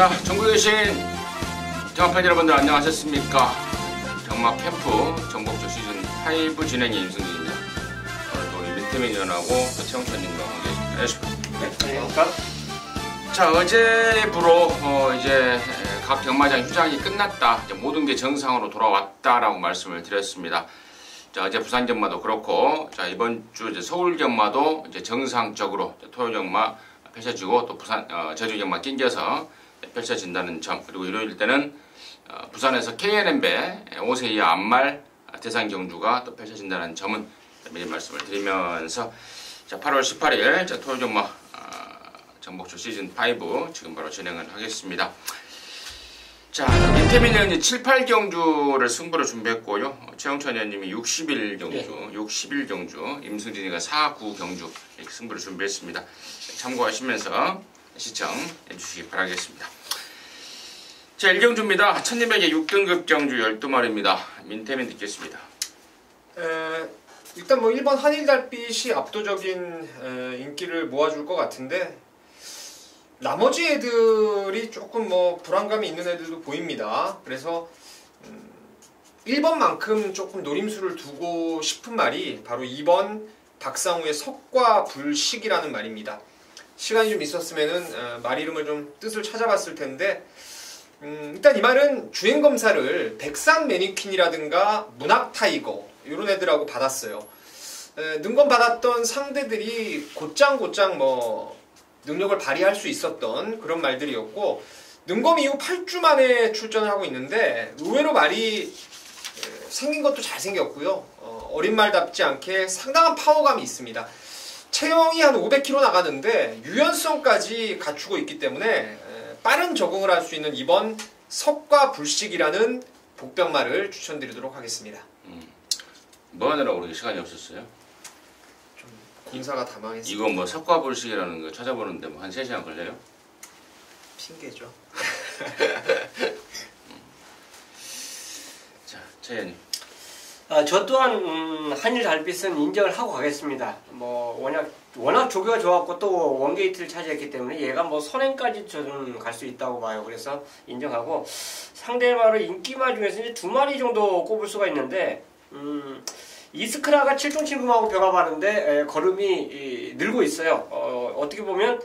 자, 전국에 계신 경마팬 여러분들 안녕하셨습니까? 경마 캠프 전국적 시즌 5 진행의 임승진입니다. 오늘도 우리 민태민 의원하고 또 최홍천님과 함께 계십니다. 네, 안녕하십니까? 자, 어제부로 이제 각 경마장 휴장이 끝났다. 이제 모든 게 정상으로 돌아왔다라고 말씀을 드렸습니다. 자, 어제 부산 경마도 그렇고, 자, 이번 주 이제 서울 경마도 이제 정상적으로 토요 경마 펼쳐지고 또 부산 제주 경마 낑겨서 펼쳐진다는 점, 그리고 일요일 때는 부산에서 KNM배 5세 이하 암말 대상 경주가 또 펼쳐진다는 점은 미리 말씀을 드리면서, 자, 8월 18일 자, 토요 경마 정복주 시즌 5 지금 바로 진행을 하겠습니다. 자, 민태민 의원이 7, 8경주를 승부를 준비했고요. 최영천 의원님이 61경주, 61경주, 임승진이가 4, 9경주 이렇게 승부를 준비했습니다. 참고하시면서 시청해 주시기 바라겠습니다. 자, 1경주입니다. 1200의 6등급 경주 12마리입니다. 민태민 듣겠습니다. 일단 뭐 1번 한일달빛이 압도적인 인기를 모아줄 것 같은데, 나머지 애들이 조금 뭐 불안감이 있는 애들도 보입니다. 그래서 1번만큼 조금 노림수를 두고 싶은 말이 바로 2번 박상우의 석과 불식이라는 말입니다. 시간이 좀 있었으면은 말 이름을 좀 뜻을 찾아봤을 텐데, 일단 이 말은 주행검사를 백산 매니퀸이라든가 문학타이거 이런 애들하고 받았어요. 능검 받았던 상대들이 곧장 뭐 능력을 발휘할 수 있었던 그런 말들이었고, 능검 이후 8주 만에 출전을 하고 있는데 의외로 말이 생긴 것도 잘생겼고요. 어린 말답지 않게 상당한 파워감이 있습니다. 체형이 한 500kg 나가는데 유연성까지 갖추고 있기 때문에 빠른 적응을 할 수 있는 이번 석과 불식이라는 복병말을 추천드리도록 하겠습니다. 뭐 하느라고 그렇게 시간이 없었어요? 공사가 다 망했습니다. 이거 뭐 석과불식이라는 거 찾아보는데 뭐 한 3시간 걸려요? 핑계죠. 자, 최 의원님. 저 또한 한일 달빛은 인정을 하고 가겠습니다. 뭐 워낙 조교가 좋았고 또 원게이트를 차지했기 때문에 얘가 뭐 선행까지 저는 갈 수 있다고 봐요. 그래서 인정하고, 상대마로 인기마 중에서 이제 2마리 정도 꼽을 수가 있는데, 이스크라가 7종7금하고 병합하는데 걸음이 늘고 있어요. 어떻게 보면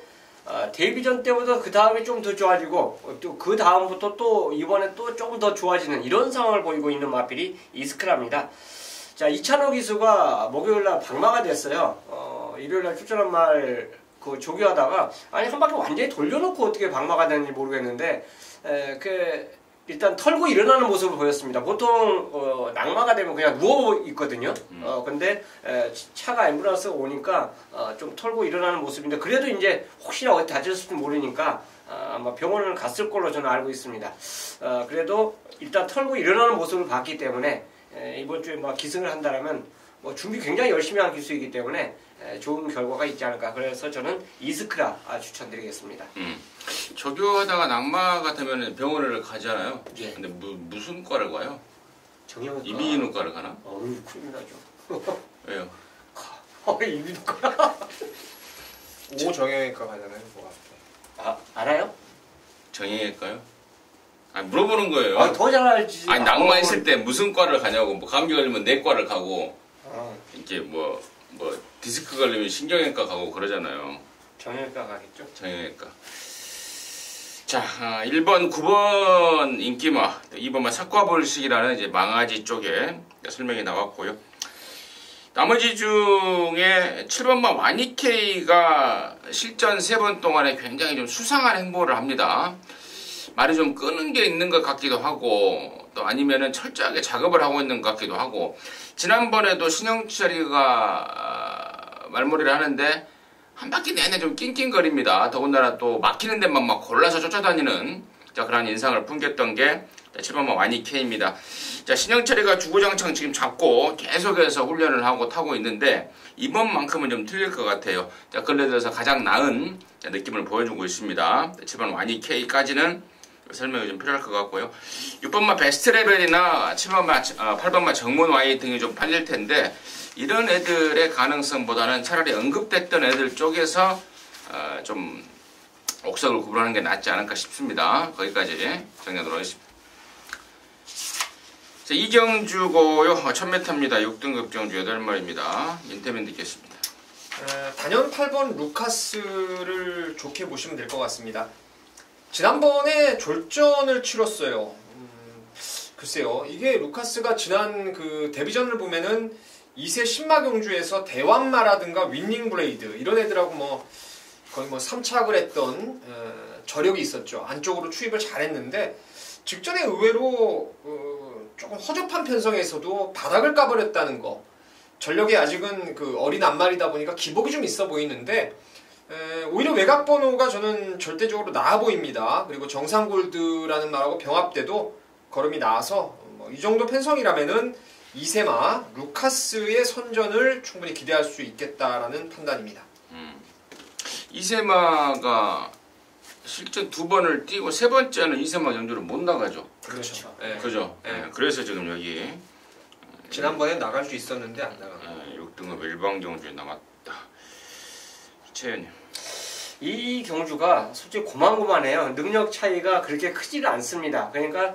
데뷔전 때보다 그 다음에 좀 더 좋아지고 또 그 다음부터 또 이번에 또 조금 더 좋아지는 이런 상황을 보이고 있는 마필이 이스크라입니다. 자, 이찬호 기수가 목요일날 방마가 됐어요. 일요일날 출전한 말 그 조교하다가 아니 한 바퀴 완전히 돌려놓고 어떻게 방마가 되는지 모르겠는데, 일단 털고 일어나는 모습을 보였습니다. 보통 낙마가 되면 그냥 누워 있거든요. 근데 차가 앰뷸런스가 오니까 좀 털고 일어나는 모습인데, 그래도 이제 혹시나 어디 다쳤을지 모르니까 아마 병원을 갔을 걸로 저는 알고 있습니다. 그래도 일단 털고 일어나는 모습을 봤기 때문에 이번 주에 뭐 기승을 한다라면 뭐 준비 굉장히 열심히 한 기수이기 때문에 좋은 결과가 있지 않을까. 그래서 저는 이스크라 추천드리겠습니다. 조교하다가 낙마가 되면 병원을 가잖아요. 예. 근데 무슨 과를 가요? 정형외과. 이비인후과를 가나? 큰일 나죠. 왜요? 이비인후과. 오정형외과 가잖아요. 뭐가. 알아요? 정형외과요? 아니, 물어보는 거예요. 더 잘 알지. 아니, 낙마했을 때 무슨 과를 가냐고. 뭐 감기 걸리면 내과를 가고, 이렇게 뭐 디스크 걸리면 신경외과 가고 그러잖아요. 정형외과 가겠죠? 정형외과. 자, 1번, 9번 인기마, 2번만 석과불식이라는 이제 망아지 쪽에 설명이 나왔고요. 나머지 중에 7번만 와니케이가 실전 3번 동안에 굉장히 좀 수상한 행보를 합니다. 말이 좀 끄는 게 있는 것 같기도 하고, 또 아니면은 철저하게 작업을 하고 있는 것 같기도 하고, 지난번에도 신영철이가 말머리를 하는데 한 바퀴 내내 좀 낑낑거립니다. 더군다나 또 막히는 데만 막 골라서 쫓아다니는 그런 인상을 풍겼던 게 7번만 와니케이입니다. 자, 신영철이가 주구장창 지금 잡고 계속해서 훈련을 하고 타고 있는데 이번만큼은 좀 틀릴 것 같아요. 자, 근래 들어서 가장 나은 느낌을 보여주고 있습니다. 7번 와니케이까지는 설명이 좀 필요할 것 같고요. 6번마 베스트레벨이나 8번마 정문와이 등이 좀 팔릴 텐데, 이런 애들의 가능성보다는 차라리 언급됐던 애들 쪽에서 좀 옥석을 구분하는 게 낫지 않을까 싶습니다. 거기까지 정리하도록 하겠습니다. 자, 이경주고요. 1000m입니다. 6등급 경주 8마리입니다. 인터뷰 듣겠습니다. 단연 8번 루카스를 좋게 보시면 될 것 같습니다. 지난번에 졸전을 치렀어요. 글쎄요, 이게 루카스가 지난 그 데뷔전을 보면은 2세 신마 경주에서 대왕마라든가 윈닝 브레이드 이런 애들하고 뭐 거의 뭐 3착을 했던 저력이 있었죠. 안쪽으로 추입을 잘했는데 직전에 의외로 조금 허접한 편성에서도 바닥을 까버렸다는 거. 전력이 아직은 그 어린 앞말이다 보니까 기복이 좀 있어 보이는데 오히려 외곽 번호가 저는 절대적으로 나아 보입니다. 그리고 정상골드라는 말하고 병합 때도 걸음이 나와서 뭐 이 정도 편성이라면은 이세마 루카스의 선전을 충분히 기대할 수 있겠다라는 판단입니다. 이세마가 실전 2번을 뛰고 3번째는 이세마 경주를 못 나가죠. 그렇죠. 그죠? 그래서 지금 여기 지난번에 나갈 수 있었는데 안 나가고 6등급 일반 경주에 남았다. 최현님. 이 경주가 솔직히 고만고만해요. 능력 차이가 그렇게 크지가 않습니다. 그러니까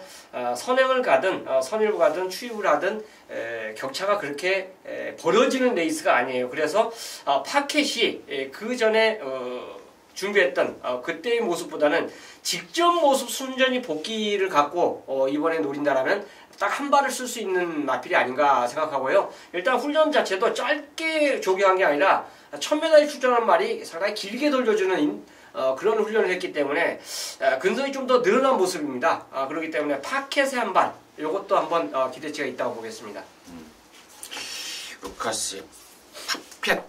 선행을 가든 선일부 가든 추입을 하든 격차가 그렇게 벌어지는 레이스가 아니에요. 그래서 파켓이 그 전에 준비했던 그때의 모습보다는 직전 모습 순전히 복귀를 갖고 이번에 노린다라면 딱 한 발을 쓸 수 있는 마필이 아닌가 생각하고요. 일단 훈련 자체도 짧게 조교한 게 아니라 1000m에 출전한 말이 상당히 길게 돌려주는 그런 훈련을 했기 때문에 근성이 좀 더 늘어난 모습입니다. 그렇기 때문에 파켓의 한 발, 이것도 한번 기대치가 있다고 보겠습니다. 루카스 파펫.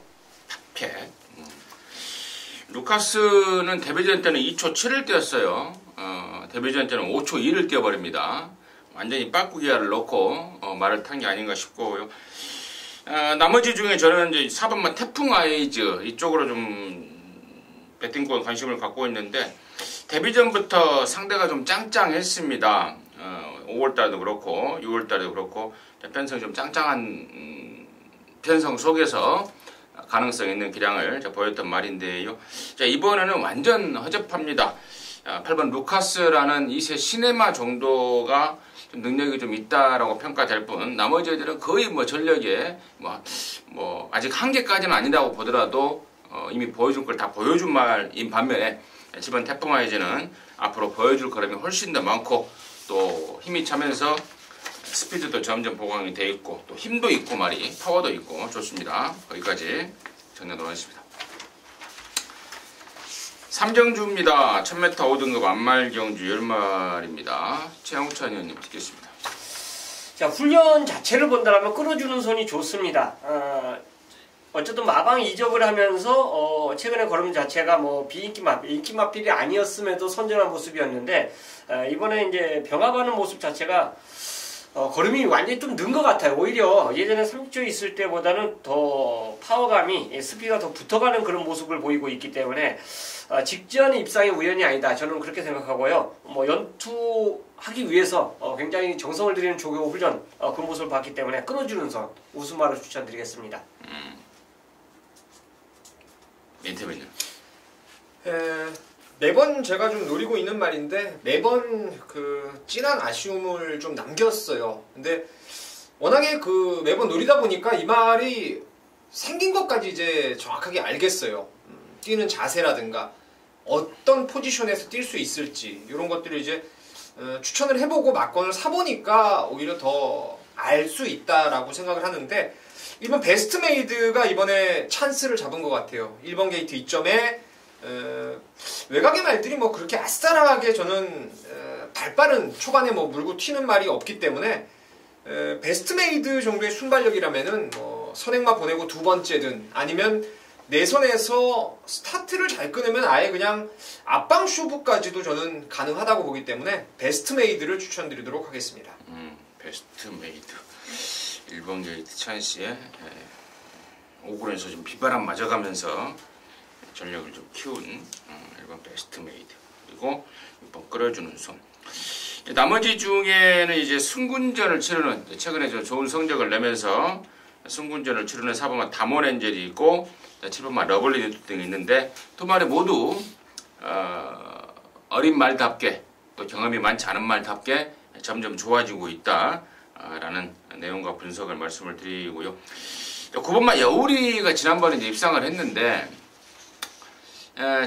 루카스는 데뷔전 때는 2초 7을 뛰었어요. 데뷔전 때는 5초 2를 뛰어버립니다. 완전히 빠꾸기아를 넣고 말을 탄 게 아닌가 싶고요. 나머지 중에 저는 이제 4번만 태풍 아이즈 이쪽으로 좀 배팅권 관심을 갖고 있는데 데뷔전부터 상대가 좀 짱짱했습니다. 5월달도 그렇고 6월달도 그렇고 편성이 좀 짱짱한 편성 속에서 가능성 있는 기량을 보였던 말인데요. 자, 이번에는 완전 허접합니다. 8번 루카스라는 2세 시네마 정도가 좀 능력이 좀 있다라고 평가될 뿐 나머지 애들은 거의 뭐 전력에 뭐 아직 한계까지는 아니라고 보더라도 이미 보여줄 걸 다 보여준 말인 반면에 7번 태풍아이즈는 앞으로 보여줄 걸음이 훨씬 더 많고 또 힘이 차면서 스피드도 점점 보강이 돼 있고 또 힘도 있고 말이 파워도 있고 좋습니다. 거기까지 정리하도록 하겠습니다. 3경주입니다. 1000m 5등급 안말경주 10마리입니다. 최영찬 의원님 듣겠습니다. 자, 훈련 자체를 본다면 끌어주는 손이 좋습니다. 어쨌든 마방 이적을 하면서 최근에 걸음 자체가 뭐 인기 마필이 아니었음에도 선전한 모습이었는데 이번에 이제 병합하는 모습 자체가 걸음이 완전히 좀 는 것 같아요. 오히려 예전에 3초 있을 때보다는 더 파워감이 스피드가 더 붙어가는 그런 모습을 보이고 있기 때문에 직전 입상이 우연이 아니다. 저는 그렇게 생각하고요. 뭐 연투하기 위해서 굉장히 정성을 들이는 조교 훈련 그 모습을 봤기 때문에 끌어주는 선 우수마를 추천드리겠습니다. 인터뷰는 매번 제가 좀 노리고 있는 말인데 매번 그 진한 아쉬움을 좀 남겼어요. 근데 워낙에 그 매번 노리다 보니까 이 말이 생긴 것까지 이제 정확하게 알겠어요. 뛰는 자세라든가 어떤 포지션에서 뛸 수 있을지 이런 것들을 이제 추천을 해보고 막건을 사보니까 오히려 더 알 수 있다라고 생각을 하는데 이번 베스트메이드가 이번에 찬스를 잡은 것 같아요. 1번 게이트 2점에 외곽의 말들이 뭐 그렇게 아싸라하게 저는 발빠른 초반에 뭐 물고 튀는 말이 없기 때문에 베스트메이드 정도의 순발력이라면은 뭐 선행마 보내고 두 번째든 아니면 내선에서 스타트를 잘 끊으면 아예 그냥 앞방 쇼부까지도 저는 가능하다고 보기 때문에 베스트메이드를 추천드리도록 하겠습니다. 베스트메이드 1번 게이트 찬스에 5군에서 좀 비바람 맞아가면서 전력을 좀 키운 1번 베스트메이드 그리고 6번 끌어주는 손. 나머지 중에는 이제 승군전을 치르는 최근에 좀 좋은 성적을 내면서 승군전을 치르는 4번만 다몬엔젤이 있고 7번만 러블리 등이 있는데 두 마리 모두 어린 말답게 또 경험이 많지 않은 말답게 점점 좋아지고 있다라는 내용과 분석을 말씀을 드리고요. 9번마 여우리가 지난번에 이제 입상을 했는데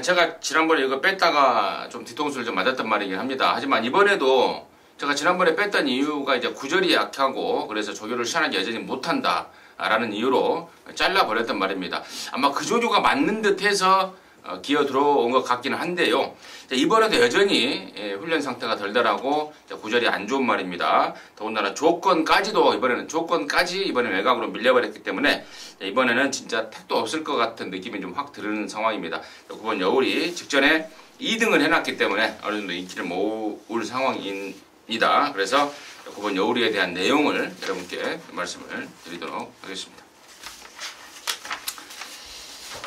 제가 지난번에 이거 뺐다가 좀 뒤통수를 좀 맞았단 말이긴 합니다. 하지만 이번에도 제가 지난번에 뺐던 이유가 이제 구절이 약하고 그래서 조교를 시원하게 여전히 못한다 라는 이유로 잘라버렸단 말입니다. 아마 그 조교가 맞는 듯해서 기어 들어온 것 같기는 한데요. 이번에도 여전히 훈련 상태가 덜덜하고 구절이 안 좋은 말입니다. 더군다나 조건까지도 이번에 외곽으로 밀려버렸기 때문에 이번에는 진짜 택도 없을 것 같은 느낌이 좀 확 드는 상황입니다. 9번 여울이 직전에 2등을 해놨기 때문에 어느 정도 인기를 모을 상황입니다. 그래서 9번 여울이에 대한 내용을 여러분께 말씀을 드리도록 하겠습니다.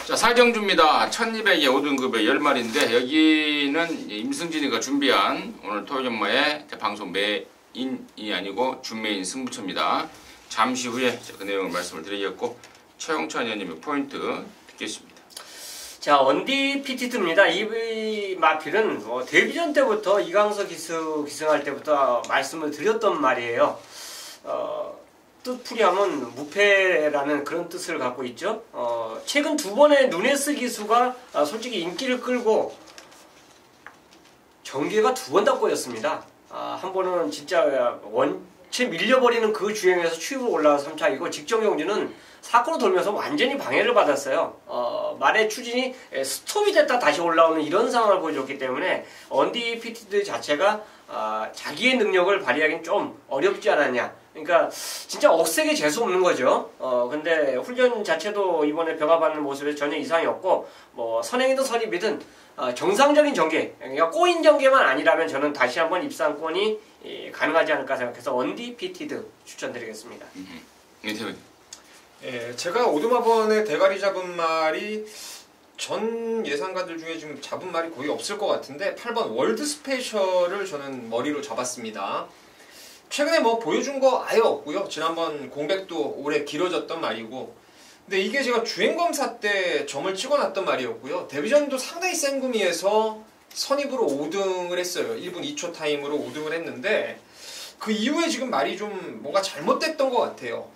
자, 사경주입니다. 1200에 5등급의 10마리인데 여기는 임승진이가 준비한 오늘 토요일마의 방송 메인이 아니고 준메인 승부처입니다. 잠시 후에 그 내용을 말씀을 드리겠고 최영찬 의원님의 포인트 듣겠습니다. 자, 언디피티드입니다. 이 마필은 데뷔전 때부터 이강석 기승할 때부터 말씀을 드렸던 말이에요. 뜻풀이하면 무패라는 그런 뜻을 갖고 있죠. 최근 두 번의 누네스 기수가 솔직히 인기를 끌고 전개가 두 번 다 꼬였습니다. 한 번은 진짜 원체 밀려버리는 그 주행에서 추입으로 올라와서 3차이고 직전 경주는 사고로 돌면서 완전히 방해를 받았어요. 말의 추진이 스톱이 됐다 다시 올라오는 이런 상황을 보여줬기 때문에 언디피티드 자체가 자기의 능력을 발휘하기는 좀 어렵지 않았냐. 그러니까 진짜 억세게 재수 없는 거죠. 근데 훈련 자체도 이번에 병합하는 모습에 전혀 이상이 없고 뭐 선행이든 선입이든 정상적인 전개, 그러니까 꼬인 전개만 아니라면 저는 다시 한번 입상권이 가능하지 않을까 생각해서 언디피티드 추천드리겠습니다. 예, 제가 오두마번에 대가리 잡은 말이 전 예상가들 중에 지금 잡은 말이 거의 없을 것 같은데 8번 월드 스페셜을 저는 머리로 잡았습니다. 최근에 뭐 보여준 거 아예 없고요. 지난번 공백도 오래 길어졌던 말이고 근데 이게 제가 주행검사 때 점을 찍어놨던 말이었고요. 데뷔전도 상당히 센 구미에서 선입으로 5등을 했어요. 1분 2초 타임으로 5등을 했는데 그 이후에 지금 말이 좀 뭔가 잘못됐던 것 같아요.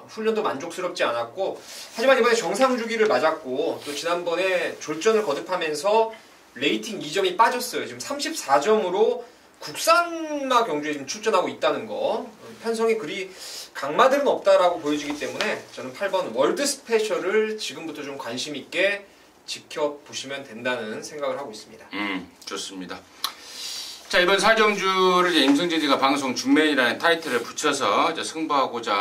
훈련도 만족스럽지 않았고 하지만 이번에 정상주기를 맞았고 또 지난번에 졸전을 거듭하면서 레이팅 2점이 빠졌어요. 지금 34점으로 국산마 경주에 지금 출전하고 있다는 거 편성이 그리 강마들은 없다라고 보여지기 때문에 저는 8번 월드 스페셜을 지금부터 좀 관심 있게 지켜보시면 된다는 생각을 하고 있습니다. 좋습니다. 자, 이번 사경주를 임승진이가 방송 준메인이라는 타이틀을 붙여서 승부하고자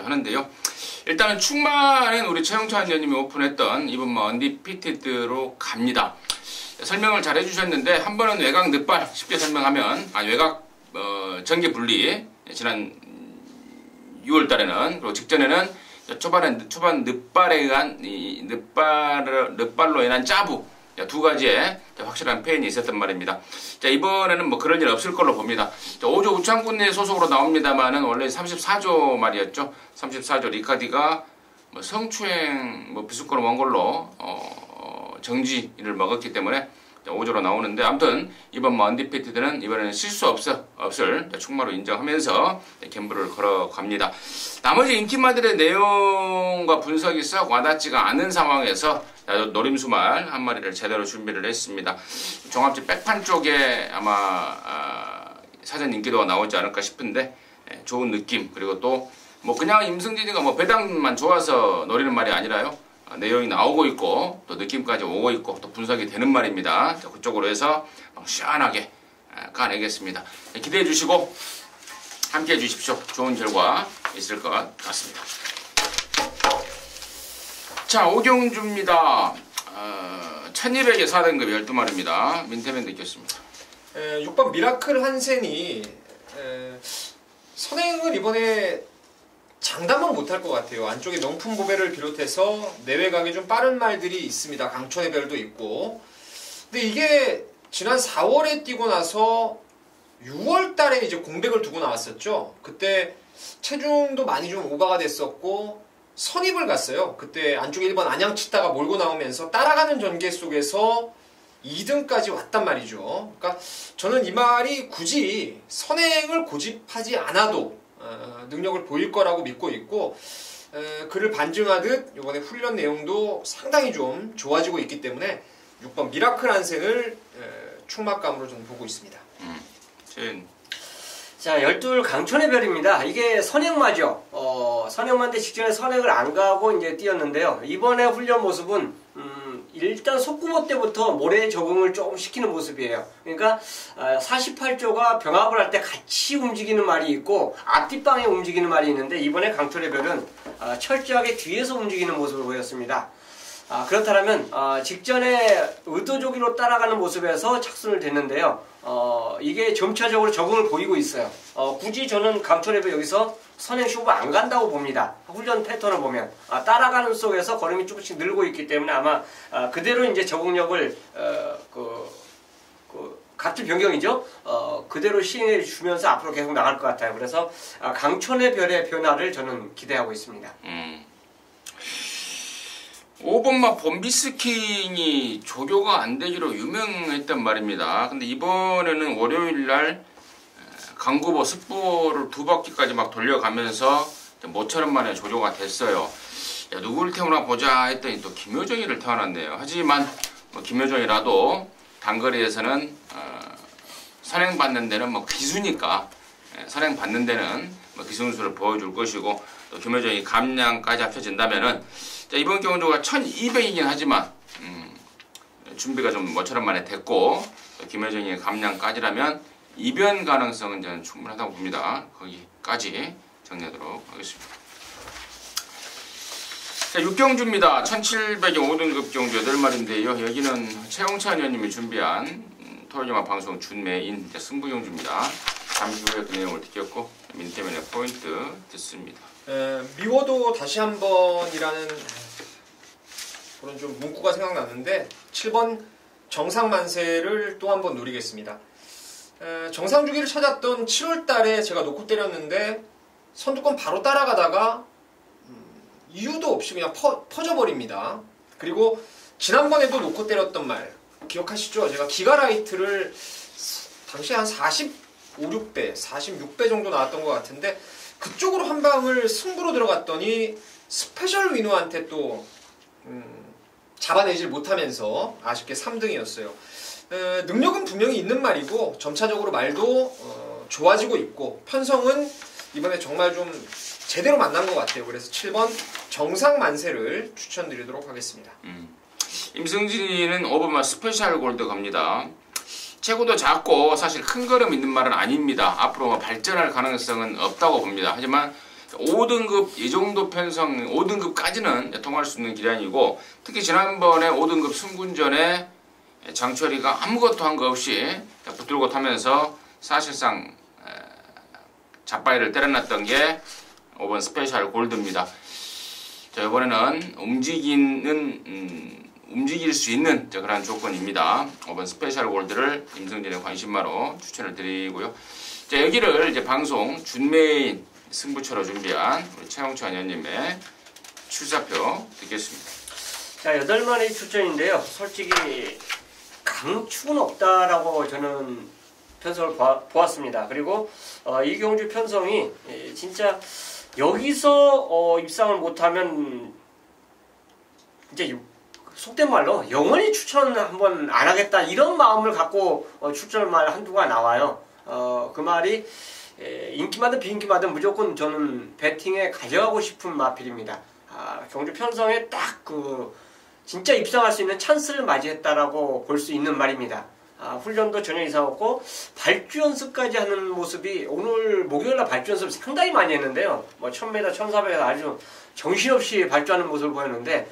하는데요. 일단은 충만은 우리 최영찬 의원님이 오픈했던 이번 언디피티드로 갑니다. 설명을 잘 해주셨는데 한 번은 외곽 늑발 쉽게 설명하면 외곽 전개 분리 지난 6월 달에는 그리고 직전에는 초반 늑발에 의한 늑발로 인한 짜부 두 가지의 확실한 페인이 있었단 말입니다. 자, 이번에는 뭐 그런 일 없을 걸로 봅니다. 자, 5조 우창군의 소속으로 나옵니다만은 원래 34조 말이었죠. 34조 리카디가 뭐 성추행 비수권 원골로 정지를 먹었기 때문에 5조로 나오는데 아무튼 이번 언디피티드는 이번에는 실수 없을 충마로 인정하면서 갬블을 걸어갑니다. 나머지 인기마들의 내용과 분석이 썩 와닿지가 않은 상황에서 노림수말 한 마리를 제대로 준비를 했습니다. 종합지 백판 쪽에 아마 사전 인기도가 나오지 않을까 싶은데 좋은 느낌 그리고 또 뭐 그냥 임승진이가 배당만 좋아서 노리는 말이 아니라요. 내용이 나오고 있고 또 느낌까지 오고 있고 또 분석이 되는 말입니다. 자, 그쪽으로 해서 시원하게 가내겠습니다. 기대해 주시고 함께 해 주십시오. 좋은 결과 있을 것 같습니다. 자, 오경주입니다. 1200에 4등급 12마리입니다. 민태맨 듣겠습니다. 6번 미라클 한센이 선행을 이번에 장담은 못할 것 같아요. 안쪽에 명품 보배를 비롯해서 내외곽에 좀 빠른 말들이 있습니다. 강천의 별도 있고. 근데 이게 지난 4월에 뛰고 나서 6월 달에 이제 공백을 두고 나왔었죠. 그때 체중도 많이 좀 오버가 됐었고 선입을 갔어요. 그때 안쪽 1번 안양 치다가 몰고 나오면서 따라가는 전개 속에서 2등까지 왔단 말이죠. 그러니까 저는 이 말이 굳이 선행을 고집하지 않아도 능력을 보일 거라고 믿고 있고, 그를 반증하듯 이번에 훈련 내용도 상당히 좀 좋아지고 있기 때문에 6번 미라클 한센을 충막감으로 저는 보고 있습니다. 자, 12 강촌의 별입니다. 이게 선행마죠. 선행마인데 직전에 선행을 안 가고 이제 뛰었는데요. 이번에 훈련 모습은 일단 속구모 때부터 모래 적응을 조금 시키는 모습이에요. 그러니까 48조가 병합을 할 때 같이 움직이는 말이 있고 앞뒷방에 움직이는 말이 있는데, 이번에 강촌의 별은 철저하게 뒤에서 움직이는 모습을 보였습니다. 그렇다면 직전에 의도조기로 따라가는 모습에서 착순을 됐는데요. 이게 점차적으로 적응을 보이고 있어요. 굳이 저는 강촌의 별 여기서 선행 쇼부 안 간다고 봅니다. 훈련 패턴을 보면 따라가는 속에서 걸음이 조금씩 늘고 있기 때문에 아마 그대로 이제 적응력을 같은 변경이죠. 그대로 시행해 주면서 앞으로 계속 나갈 것 같아요. 그래서 강촌의 별의 변화를 저는 기대하고 있습니다. 5번마 봄비스킹이 조교가 안 되기로 유명했단 말입니다. 근데 이번에는 월요일날 강구보 습보를 2바퀴까지 막 돌려가면서 모처럼 만에 조교가 됐어요. 야, 누구를 태우나 보자 했더니 또 김효정이를 태워놨네요. 하지만 뭐 김효정이라도 단거리에서는 선행받는 데는 뭐 기수니까, 선행받는 데는 뭐 기승수를 보여줄 것이고, 또 김효정이 감량까지 합쳐진다면은, 자, 이번 경주가 1200이긴 하지만 준비가 좀 모처럼 만에 됐고, 김효정의 감량까지라면 이변 가능성은 저는 충분하다고 봅니다. 거기까지 정리하도록 하겠습니다. 자, 6경주입니다. 1700의 5등급 경주 8마리인데요. 여기는 최홍찬 의원님이 준비한 토요일영화 방송 준매인 승부경주입니다. 잠시 후에 그 내용을 듣겠고, 민태면의 포인트 듣습니다. 미워도 다시 한번이라는 그런 좀 문구가 생각나는데, 7번 정상만세를 또 한 번 노리겠습니다. 정상주기를 찾았던 7월달에 제가 놓고 때렸는데 선두권 바로 따라가다가 이유도 없이 그냥 퍼져버립니다. 그리고 지난번에도 놓고 때렸던 말 기억하시죠? 제가 기가라이트를 당시에 한 46배 정도 나왔던 것 같은데, 그쪽으로 한 방을 승부로 들어갔더니 스페셜 위너한테 또 잡아내질 못하면서 아쉽게 3등이었어요. 능력은 분명히 있는 말이고 점차적으로 말도 좋아지고 있고, 편성은 이번에 정말 좀 제대로 만난 것 같아요. 그래서 7번 정상만세를 추천드리도록 하겠습니다. 임승진이는 5번마 스페셜 골드 갑니다. 체구도 작고 사실 큰 걸음 있는 말은 아닙니다. 앞으로 발전할 가능성은 없다고 봅니다. 하지만 5등급 이 정도 편성 5등급까지는 통할 수 있는 기량이고, 특히 지난번에 5등급 승군전에 장철이가 아무것도 한 거 없이 붙들고 타면서 사실상 잡바이를 때려놨던 게 5번 스페셜 골드입니다. 자, 이번에는 움직일 수 있는 그런 조건입니다. 5번 스페셜 골드를 임승진의 관심마로 추천을 드리고요. 자, 여기를 이제 방송 준메인 승부처로 준비한 우리 최홍찬 의원님의 출사표 듣겠습니다. 자, 8마리 출전인데요. 솔직히 강축은 없다라고 저는 편성을 보았습니다. 그리고 이 경주 편성이 진짜 여기서 입상을 못하면 이제 속된 말로 영원히 추천 한번 안 하겠다 이런 마음을 갖고 출전말 한두가 나와요. 그 말이 인기마든 비인기마든 무조건 저는 배팅에 가져가고 싶은 마필입니다. 경주 편성에 딱 진짜 입상할 수 있는 찬스를 맞이했다라고 볼 수 있는 말입니다. 훈련도 전혀 이상 없고 발주 연습까지 하는 모습이, 오늘 목요일날 발주 연습 상당히 많이 했는데요. 뭐 1000m, 1400m 아주 정신없이 발주하는 모습을 보였는데,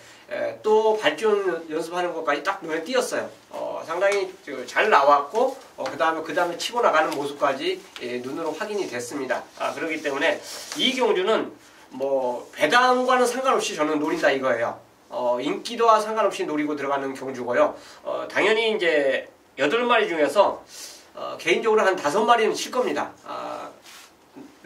또 발주 연습하는 것까지 딱 눈에 띄었어요. 상당히 잘 나왔고, 그 다음에 치고 나가는 모습까지 눈으로 확인이 됐습니다. 그렇기 때문에 이 경주는 뭐 배당과는 상관없이 저는 노린다 이거예요. 인기도와 상관없이 노리고 들어가는 경주고요. 당연히 이제 8마리 중에서 개인적으로 한 5마리는 칠 겁니다.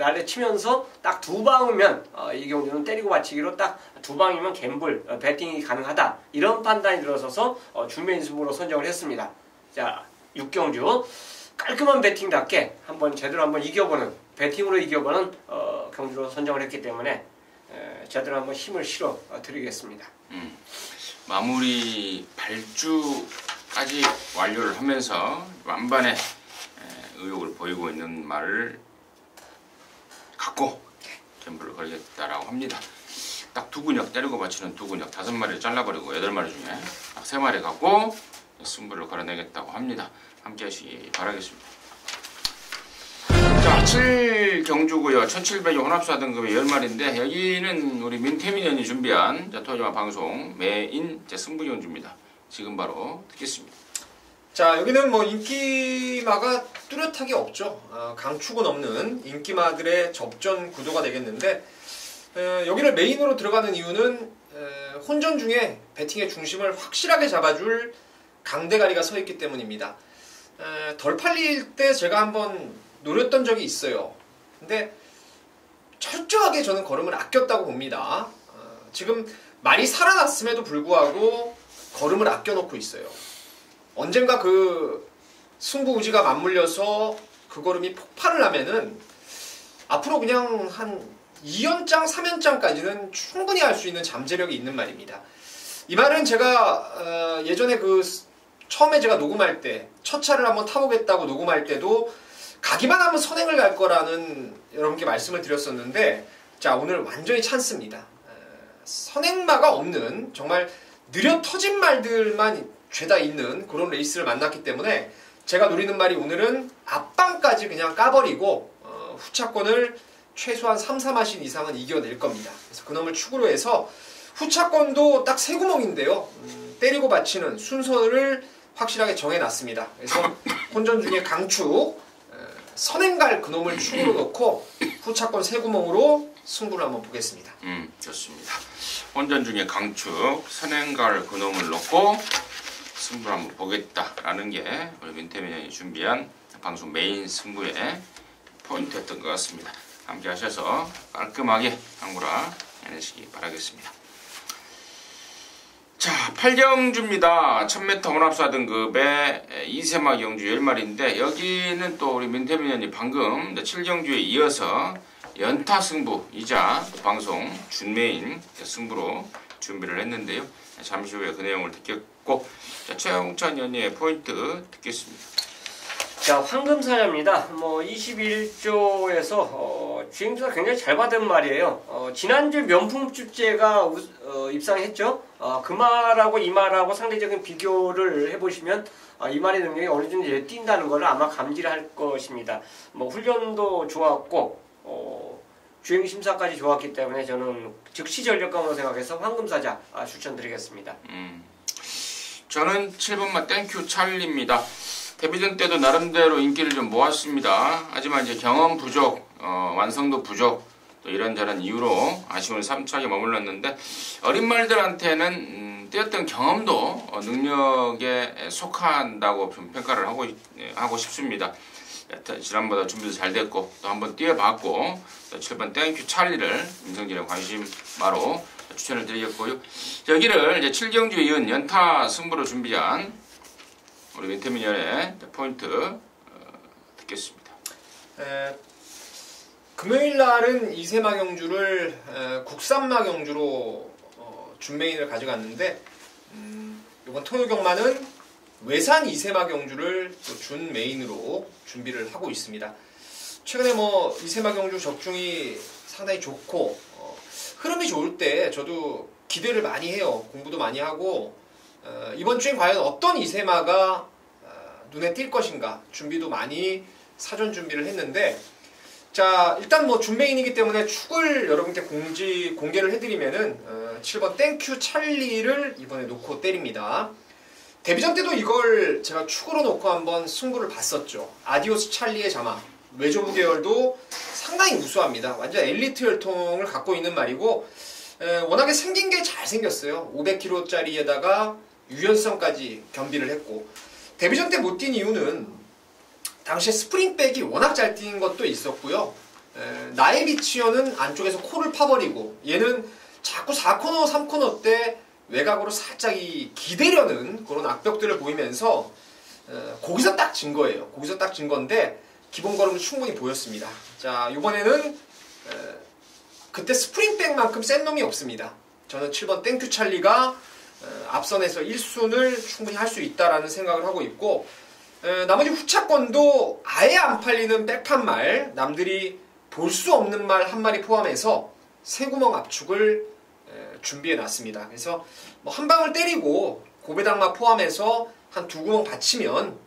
아래 치면서 딱 두 방이면 이 경주는 때리고 받치기로 딱 두 방이면 갬블 배팅이 가능하다 이런 판단이 들어서서 준메인 승부로 선정을 했습니다. 자 6경주 깔끔한 배팅답게 제대로 한번 이겨보는 배팅으로 이겨보는 경주로 선정을 했기 때문에 제대로 한번 힘을 실어 드리겠습니다. 마무리 발주까지 완료를 하면서 만반의 의욕을 보이고 있는 말을 갖고 갬블을 걸겠다라고 합니다. 딱 두 근역 때리고 받치는 두 근역 5마리를 잘라버리고 8마리 중에 딱 3마리 갖고 승부를 걸어내겠다고 합니다. 함께 하시기 바라겠습니다. 자, 7경주고요. 1700이 혼합사 등급의 10마리인데 여기는 우리 민태민연이 준비한 토요일마 방송 메인 승부 경주입니다. 지금 바로 듣겠습니다. 자, 여기는 뭐 인기마가 뚜렷하게 없죠. 강축은 없는 인기마들의 접전 구도가 되겠는데 여기를 메인으로 들어가는 이유는 혼전 중에 배팅의 중심을 확실하게 잡아줄 강대가리가 서 있기 때문입니다. 덜 팔릴 때 제가 한번 노렸던 적이 있어요. 근데 철저하게 저는 걸음을 아꼈다고 봅니다. 지금 많이 살아났음에도 불구하고 걸음을 아껴놓고 있어요. 언젠가 그 승부 의지가 맞물려서 그 걸음이 폭발을 하면은 앞으로 그냥 한 2연장, 3연장까지는 충분히 할 수 있는 잠재력이 있는 말입니다. 이 말은 제가 예전에 처음에 제가 녹음할 때 첫 차를 한번 타보겠다고 녹음할 때도 가기만 하면 선행을 갈 거라는 여러분께 말씀을 드렸었는데 자 오늘 완전히 찬스입니다. 선행마가 없는 정말 느려 터진 말들만 죄다 있는 그런 레이스를 만났기 때문에 제가 노리는 말이 오늘은 앞방까지 그냥 까버리고 후차권을 최소한 3, 4마신 이상은 이겨낼 겁니다. 그래서 그놈을 축으로 해서 후차권도 딱 3구멍인데요. 때리고 받치는 순서를 확실하게 정해놨습니다. 그래서 혼전 중에 강축, 선행갈 그놈을 축으로 놓고 후차권 3구멍으로 승부를 한번 보겠습니다. 좋습니다. 혼전 중에 강축, 선행갈 그놈을 놓고 승부를 한번 보겠다라는 게 우리 민태민이 준비한 방송 메인 승부의 포인트였던 것 같습니다. 함께 하셔서 깔끔하게 당구라 해내시기 바라겠습니다. 자, 8경주입니다. 1000m 혼합사 등급의 2세마 경주 10마리인데 여기는 또 우리 민태민이 방금 7경주에 이어서 연타 승부이자 방송 준메인 승부로 준비를 했는데요. 잠시 후에 그 내용을 듣겠고 최홍찬 연예의 포인트 듣겠습니다. 자, 황금사자입니다. 21조에서 주행수가 굉장히 잘 받은 말이에요. 지난주 명품축제가 입상했죠. 그 말하고 이 말하고 상대적인 비교를 해보시면 이 말의 능력이 어느 정도 뛴다는 걸 아마 감지를 할 것입니다. 훈련도 좋았고 주행 심사까지 좋았기 때문에 저는 즉시 전력감으로 생각해서 황금사자 추천드리겠습니다. 저는 7번마 땡큐 찰리입니다. 데뷔전 때도 나름대로 인기를 좀 모았습니다. 하지만 이제 경험 부족, 완성도 부족, 또 이런저런 이유로 아쉬운 3차에 머물렀는데 어린 말들한테는 뛰었던 경험도 능력에 속한다고 좀 평가를 하고 싶습니다. 지난보다 준비도 잘 됐고 또 한번 뛰어봤고 또 7번 땡큐 찰리를 임성진의 관심마로 추천을 드리겠고요. 여기를 이제 7경주에 이은 연타 승부로 준비한 우리 민태민연의 포인트 듣겠습니다. 금요일 날은 2세마 경주를 국산마 경주로 준메인을 가져갔는데 이번 토요 경마는 외산 2세마 경주를 또 준메인으로 준비를 하고 있습니다. 최근에 2세마 경주 적중이 상당히 좋고 흐름이 좋을 때 저도 기대를 많이 해요. 공부도 많이 하고 이번 주엔 과연 어떤 2세마가 눈에 띌 것인가 준비도 많이 사전 준비를 했는데 자 일단 준메인이기 때문에 축을 여러분께 공개를 해드리면은 7번 땡큐 찰리를 이번에 놓고 때립니다. 데뷔전 때도 이걸 제가 축으로 놓고 한번 승부를 봤었죠. 아디오스 찰리의 자막 외조부 계열도 상당히 우수합니다. 완전 엘리트 혈통을 갖고 있는 말이고 워낙에 생긴 게 잘생겼어요. 500kg짜리에다가 유연성까지 겸비를 했고 데뷔전 때 못 뛴 이유는 당시에 스프링백이 워낙 잘 뛴 것도 있었고요. 나에비치어는 안쪽에서 코를 파버리고 얘는 자꾸 4코너, 3코너 때 외곽으로 살짝 기대려는 그런 악벽들을 보이면서 거기서 딱 진 거예요. 거기서 딱 진 건데 기본 걸음은 충분히 보였습니다. 자, 이번에는 그때 스프링백만큼 센 놈이 없습니다. 저는 7번 땡큐 찰리가 앞선에서 1순을 충분히 할 수 있다라는 생각을 하고 있고, 나머지 후차권도 아예 안 팔리는 백판 말, 남들이 볼 수 없는 말 한 마리 포함해서 세구멍 압축을 준비해 놨습니다. 그래서 뭐 한 방울 때리고 고배당마 포함해서 한 두 구멍 받치면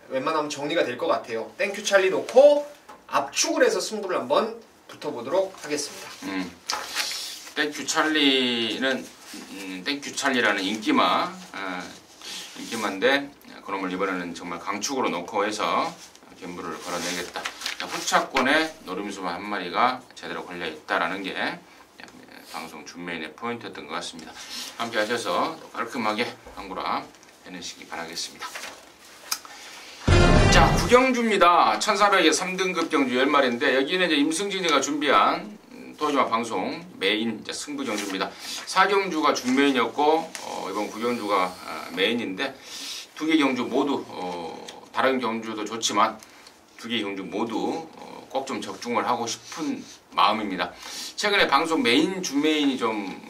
웬만하면 정리가 될 것 같아요. 땡큐 찰리 놓고 압축을 해서 승부를 한번 붙어보도록 하겠습니다. 땡큐 찰리는 땡큐 찰리라는 인기마인데 그놈을 이번에는 정말 강축으로 놓고 해서 견부를 걸어내겠다. 후차권에 노림수 한 마리가 제대로 걸려 있다라는 게 방송 준메인의 포인트였던 것 같습니다. 함께 하셔서 깔끔하게 한구라 해내시기 바라겠습니다. 자, 구경주입니다. 1400에 3등급 경주 10마리인데 여기는 이제 임승진이가 준비한 도지마 방송 메인 승부 경주입니다. 4경주가 준메인이었고 이번 9경주가 메인인데 두 개 경주 모두 다른 경주도 좋지만 두 개 경주 모두 꼭 좀 적중을 하고 싶은 마음입니다. 최근에 방송 메인 준메인이 좀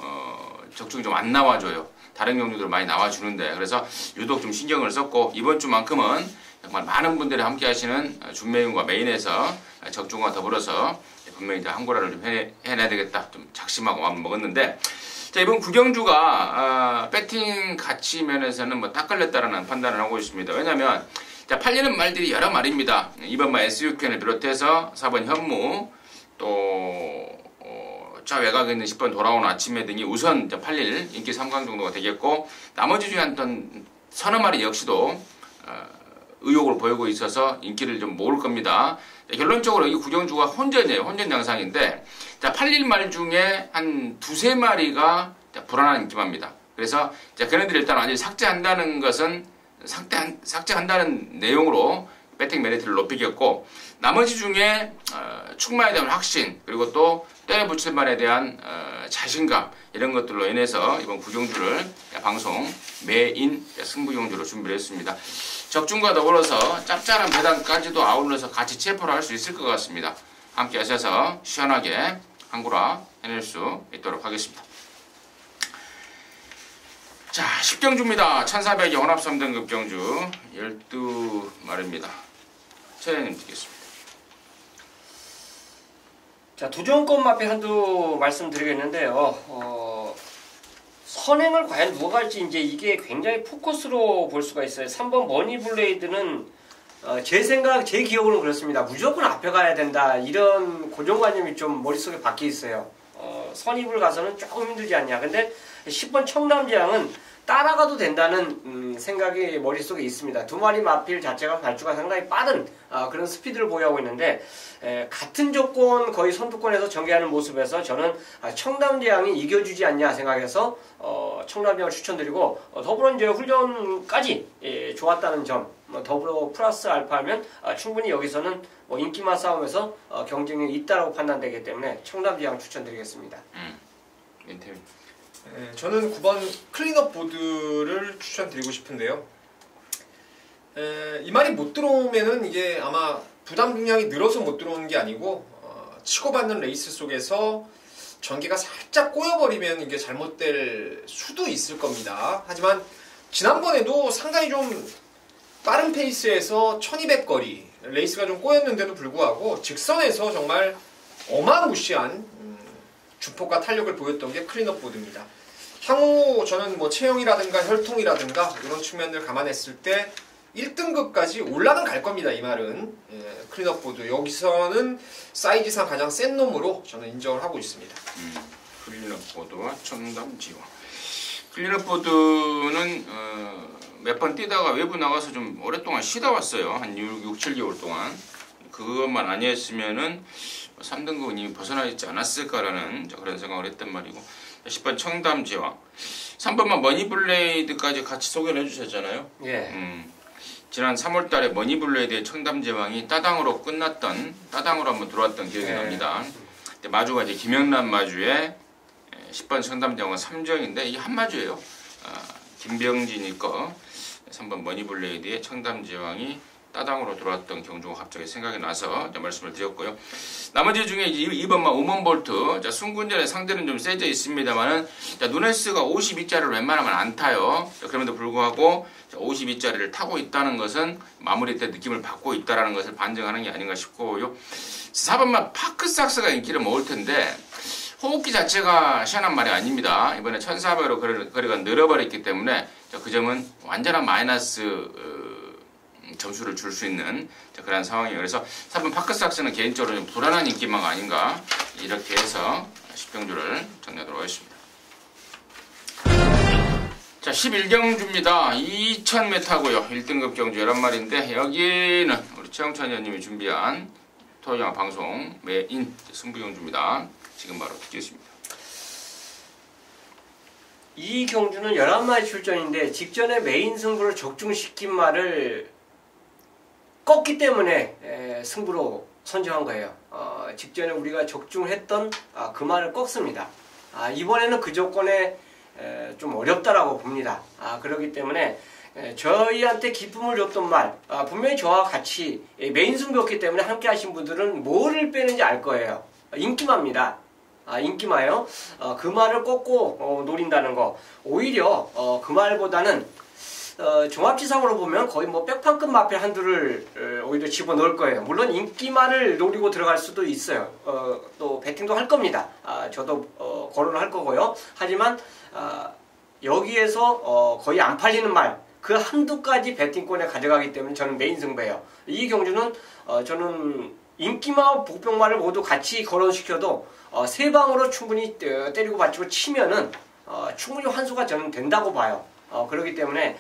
적중이 좀 안 나와줘요. 다른 경주들 많이 나와주는데 그래서 유독 좀 신경을 썼고 이번 주만큼은 정말 많은 분들이 함께 하시는 준메인과 메인에서 적중과 더불어서 분명히 이제 한고라를 좀 해내야 되겠다. 좀 작심하고 마음 먹었는데 자, 이번 구경주가 배팅 가치 면에서는 뭐 딱 걸렸다라는 판단을 하고 있습니다. 왜냐하면 자, 팔리는 말들이 여러 말입니다. 2번 마 SU캔을 비롯해서 4번 현무 또 저 외곽에 있는 10번 돌아오는 아침에 등이 우선 팔릴 인기 3강 정도가 되겠고 나머지 중에 한 서너 마리 역시도 의욕을 보이고 있어서 인기를 좀 모을 겁니다. 결론적으로 이 구경주가 혼전이에요. 혼전 양상인데 자, 팔릴 말 중에 한 두세 마리가 불안한 인기마입니다. 그래서 걔네들이 일단 완전히 삭제한다는 것은 삭제한다는 내용으로 배팅 메리트를 높이겠고 나머지 중에 충만에 대한 확신 그리고 또 때려 붙일 말에 대한 자신감 이런 것들로 인해서 이번 구경주를 방송 메인 승부 경주로 준비를 했습니다. 적중과 더불어서 짭짤한 배당까지도 아울러서 같이 체포를 할 수 있을 것 같습니다. 함께 하셔서 시원하게 한구라 해낼 수 있도록 하겠습니다. 자, 10경주입니다. 1400의 혼합 3등급 경주 12마리입니다. 최현님 드리겠습니다. 자, 두종권 마페 한두 말씀드리겠는데요. 선행을 과연 누가 갈지 이제 이게 굉장히 포커스로 볼 수가 있어요. 3번 머니블레이드는 제 생각, 제 기억으로는 그렇습니다. 무조건 앞에 가야 된다. 이런 고정관념이 좀 머릿속에 박혀 있어요. 선입을 가서는 조금 힘들지 않냐. 근데 10번 청남지향은 따라가도 된다는 생각이 머릿속에 있습니다. 두 마리 마필 자체가 발주가 상당히 빠른 그런 스피드를 보유하고 있는데 같은 조건 거의 선두권에서 전개하는 모습에서 저는 청남지향이 이겨주지 않냐 생각해서 청남지향을 추천드리고 더불어 이제 훈련까지 좋았다는 점 더불어 플러스 알파하면 충분히 여기서는 인기만 싸움에서 경쟁이 있다고 판단되기 때문에 청남지향 추천드리겠습니다. 인터뷰. 저는 9번 클린업 보드를 추천드리고 싶은데요. 이 말이 못 들어오면은 이게 아마 부담 중량이 늘어서 못 들어오는 게 아니고 치고받는 레이스 속에서 전개가 살짝 꼬여버리면 이게 잘못될 수도 있을 겁니다. 하지만 지난번에도 상당히 좀 빠른 페이스에서 1200거리 레이스가 좀 꼬였는데도 불구하고 직선에서 정말 어마무시한 주폭과 탄력을 보였던 게 클린업 보드입니다. 향후 저는 뭐 체형이라든가 혈통이라든가 이런 측면을 감안했을 때 1등급까지 올라는 갈 겁니다. 이 말은 클린업 보드 여기서는 사이즈상 가장 센 놈으로 저는 인정을 하고 있습니다. 클린업 보드와 청담지와 클린업 보드는 몇 번 뛰다가 외부 나가서 좀 오랫동안 쉬다 왔어요. 한 6, 7개월 동안. 그것만 아니었으면은 3등급은 이미 벗어나 있지 않았을까라는 그런 생각을 했단 말이고 10번 청담지왕 3번만 머니블레이드까지 같이 소개를 해주셨잖아요. 예. 지난 3월달에 머니블레이드의 청담제왕이 따당으로 한번 들어왔던 기억이 납니다. 근데 마주가 이제 김영란 마주의 10번 청담제왕은 3정인데 이게 한 마주예요. 김병진이 거 3번 머니블레이드의 청담제왕이 따당으로 들어왔던 경주가 갑자기 생각이 나서 말씀을 드렸고요. 나머지 중에 2번만 오먼볼트. 자, 순군전의 상대는 좀 세져 있습니다만은 누네스가 52짜리를 웬만하면 안 타요. 자, 그럼에도 불구하고 52짜리를 타고 있다는 것은 마무리 때 느낌을 받고 있다는 것을 반증하는 게 아닌가 싶고요. 4번만 파크삭스가 인기를 모을 텐데 호흡기 자체가 희한한 말이 아닙니다. 이번에 1400으로 거리가 늘어버렸기 때문에 그 점은 완전한 마이너스 점수를 줄 수 있는 그런 상황이에요. 그래서 3번 파크삭스는 개인적으로 좀 불안한 인기망 아닌가 이렇게 해서 10경주를 정리하도록 하겠습니다. 자, 11경주입니다. 2000m고요. 1등급 경주 11마리인데 여기는 우리 최영찬 의원님이 준비한 토요일 방송 메인 승부경주입니다. 지금 바로 듣겠습니다. 이 경주는 11마리 출전인데 직전에 메인 승부를 적중시킨 말을 껐기 때문에 승부로 선정한 거예요. 직전에 우리가 적중했던 그 말을 껐습니다. 이번에는 그 조건에 좀 어렵다라고 봅니다. 그렇기 때문에 저희한테 기쁨을 줬던 말, 분명히 저와 같이 메인 승부였기 때문에 함께 하신 분들은 뭐를 빼는지 알 거예요. 인기마입니다. 인기마요. 그 말을 꺾고 노린다는 거. 오히려 그 말보다는 종합지상으로 보면 거의 뭐 백판급 마필 한두를 오히려 집어넣을 거예요. 물론 인기만을 노리고 들어갈 수도 있어요. 또 배팅도 할 겁니다. 저도 거론을 할 거고요. 하지만 여기에서 거의 안 팔리는 말, 그 한두까지 배팅권에 가져가기 때문에 저는 메인 승부예요. 이 경주는 저는 인기마 복병마를 모두 같이 거론시켜도 세 방으로 충분히 때리고 받치고 치면은 충분히 환수가 저는 된다고 봐요. 그렇기 때문에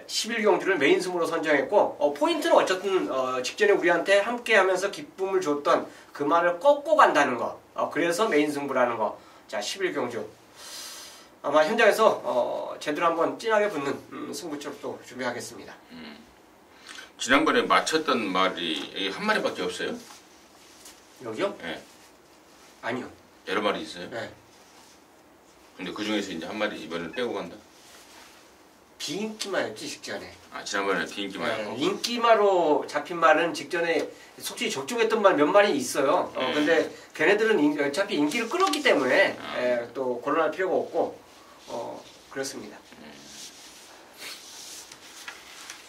11경주를 메인 승부로 선정했고 포인트는 어쨌든 직전에 우리한테 함께 하면서 기쁨을 줬던 그 말을 꺾고 간다는 거. 그래서 메인 승부라는 거. 자, 11경주. 아마 현장에서 제대로 한번 진하게 붙는 승부처럼 또 준비하겠습니다. 지난번에 맞췄던 말이 한 마리밖에 없어요? 여기요? 네. 아니요. 여러 마리 있어요? 네. 근데 그 중에서 이제 한 마리 이번에 빼고 간다? 비인기마였지 직전에. 지난번에 비인기마요? 네, 인기마로 잡힌 말은 직전에 솔직히 적중했던 말 몇 마리 있어요. 근데 걔네들은 어차피 인기를 끌었기 때문에 또 거론할 필요가 없고 그렇습니다.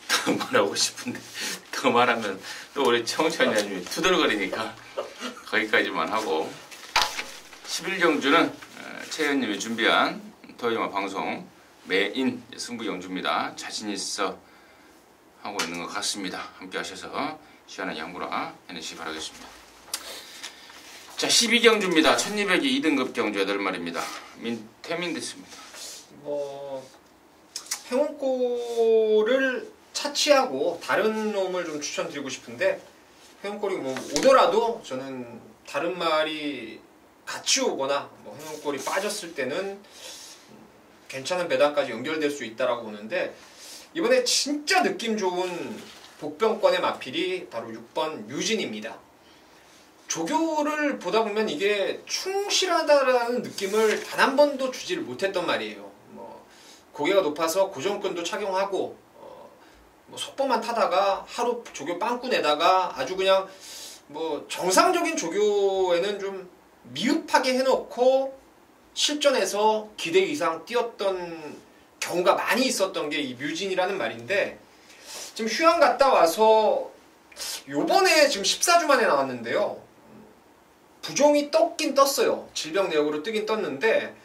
더 말하고 싶은데 더 말하면 또 우리 청취자님이 투덜거리니까 거기까지만 하고 11경주는 최 의원님이 준비한 토요일 방송 메인 승부경주입니다. 자신있어 하고 있는 것 같습니다. 함께 하셔서 시원한 양보라 해내시기 바라겠습니다. 자, 12경주입니다. 1200이 2등급 경주 8마리입니다. 태민 됐습니다. 행운골을 차치하고 다른 놈을 좀 추천드리고 싶은데 행운골이 오더라도 저는 다른 말이 같이 오거나 행운골이 빠졌을 때는 괜찮은 배당까지 연결될 수 있다라고 보는데 이번에 진짜 느낌 좋은 복병권의 마필이 바로 6번 뮤진입니다. 조교를 보다 보면 이게 충실하다라는 느낌을 단 한 번도 주지를 못했던 말이에요. 고개가 높아서 고정권도 착용하고 속보만 타다가 하루 조교 빵꾸 내다가 아주 그냥 정상적인 조교에는 좀 미흡하게 해놓고 실전에서 기대 이상 뛰었던 경우가 많이 있었던 게 이 뮤진이라는 말인데 지금 휴양 갔다 와서 요번에 지금 14주 만에 나왔는데요. 부종이 떴긴 떴어요. 질병 내역으로 뜨긴 떴는데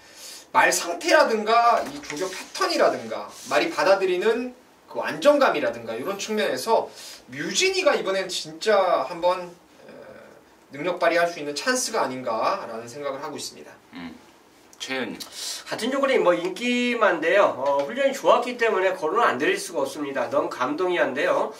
말 상태라든가 이 조교 패턴이라든가 말이 받아들이는 그 안정감이라든가 이런 측면에서 뮤진이가 이번엔 진짜 한번 능력 발휘할 수 있는 찬스가 아닌가라는 생각을 하고 있습니다. 최연이. 같은 조건이 뭐 인기만인데요. 훈련이 좋았기 때문에 거론을 안 드릴 수가 없습니다. 너무 감동이한데요.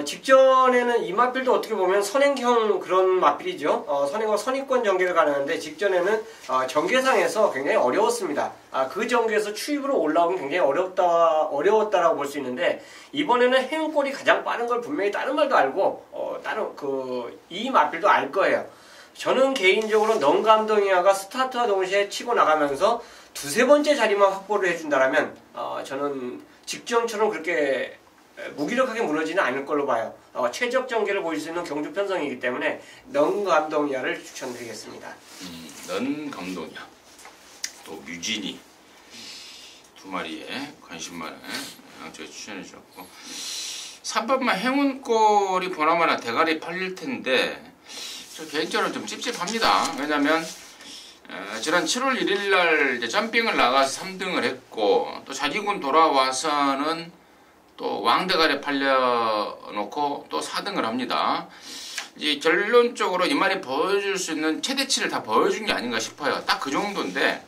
직전에는 이 마필도 어떻게 보면 선행형 그런 마필이죠. 선행과 선입권 전개를 가능한데 직전에는 전개상에서 굉장히 어려웠습니다. 그 전개에서 추입으로 올라오면 굉장히 어려웠다라고 볼 수 있는데 이번에는 행운골이 가장 빠른 걸 분명히 다른 말도 알고 이 마필도 알 거예요. 저는 개인적으로 넌감동이아가 스타트와 동시에 치고 나가면서 두세 번째 자리만 확보를 해준다라면 저는 직전처럼 그렇게 무기력하게 무너지는 않을 걸로 봐요. 최적 전개를 보일 수 있는 경주 편성이기 때문에 넌감동이아를 추천드리겠습니다. 넌감동이아. 또 뮤진이 두 마리에 관심만을 양쪽에 추천해 주셨고 3번만 행운골이 보나마나 대가리 팔릴 텐데 저 개인적으로 좀 찝찝합니다. 왜냐면 지난 7월 1일 날 이제 점핑을 나가서 3등을 했고 또 자기군 돌아와서는 또 왕대가리 팔려놓고 또 4등을 합니다. 이제 결론적으로 이 말이 보여줄 수 있는 최대치를 다 보여준 게 아닌가 싶어요. 딱 그 정도인데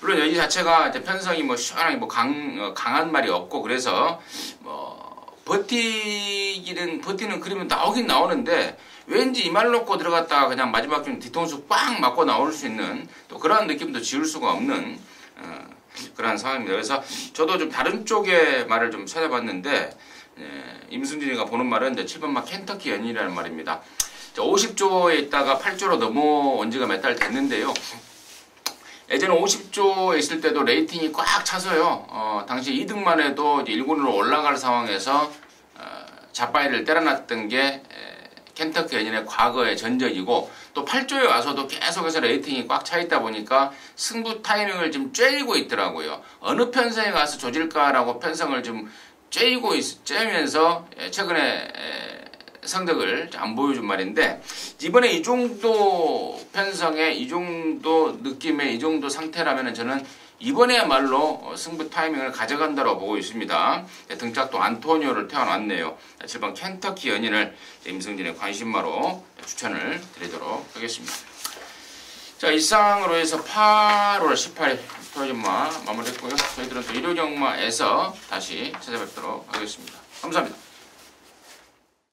물론 여기 자체가 이제 편성이 뭐 시원하게 뭐 강한 말이 없고 그래서 뭐 버티는 그림은 나오긴 나오는데 왠지 이 말 놓고 들어갔다가 그냥 마지막 좀 뒤통수 빵 맞고 나올 수 있는 또 그러한 느낌도 지울 수가 없는 그러한 상황입니다. 그래서 저도 좀 다른 쪽의 말을 좀 찾아봤는데 임승진이가 보는 말은 이제 7번마 켄터키 연인이라는 말입니다. 50조에 있다가 8조로 넘어온 지가 몇 달 됐는데요. 예전에 50조에 있을 때도 레이팅이 꽉 차서요. 당시 2등만 해도 이제 1군으로 올라갈 상황에서 자빠이를 때려놨던 게 켄터키 연인의 과거의 전적이고 또 8조에 와서도 계속해서 레이팅이 꽉 차 있다 보니까 승부 타이밍을 좀 쬐이고 있더라고요. 어느 편성에 가서 조질까라고 편성을 좀 쬐면서 최근에 성적을 안 보여준 말인데 이번에 이 정도 편성에 이 정도 느낌의 이 정도 상태라면 저는 이번에야말로 승부 타이밍을 가져간다고 보고 있습니다. 등짝도 안토니오를 태워놨네요. 7번 켄터키 연인을 임승진의 관심마로 추천을 드리도록 하겠습니다. 자, 이상으로 해서 8월 18일 토요일마 마무리했고요. 저희들은 또 일요경마에서 다시 찾아뵙도록 하겠습니다. 감사합니다.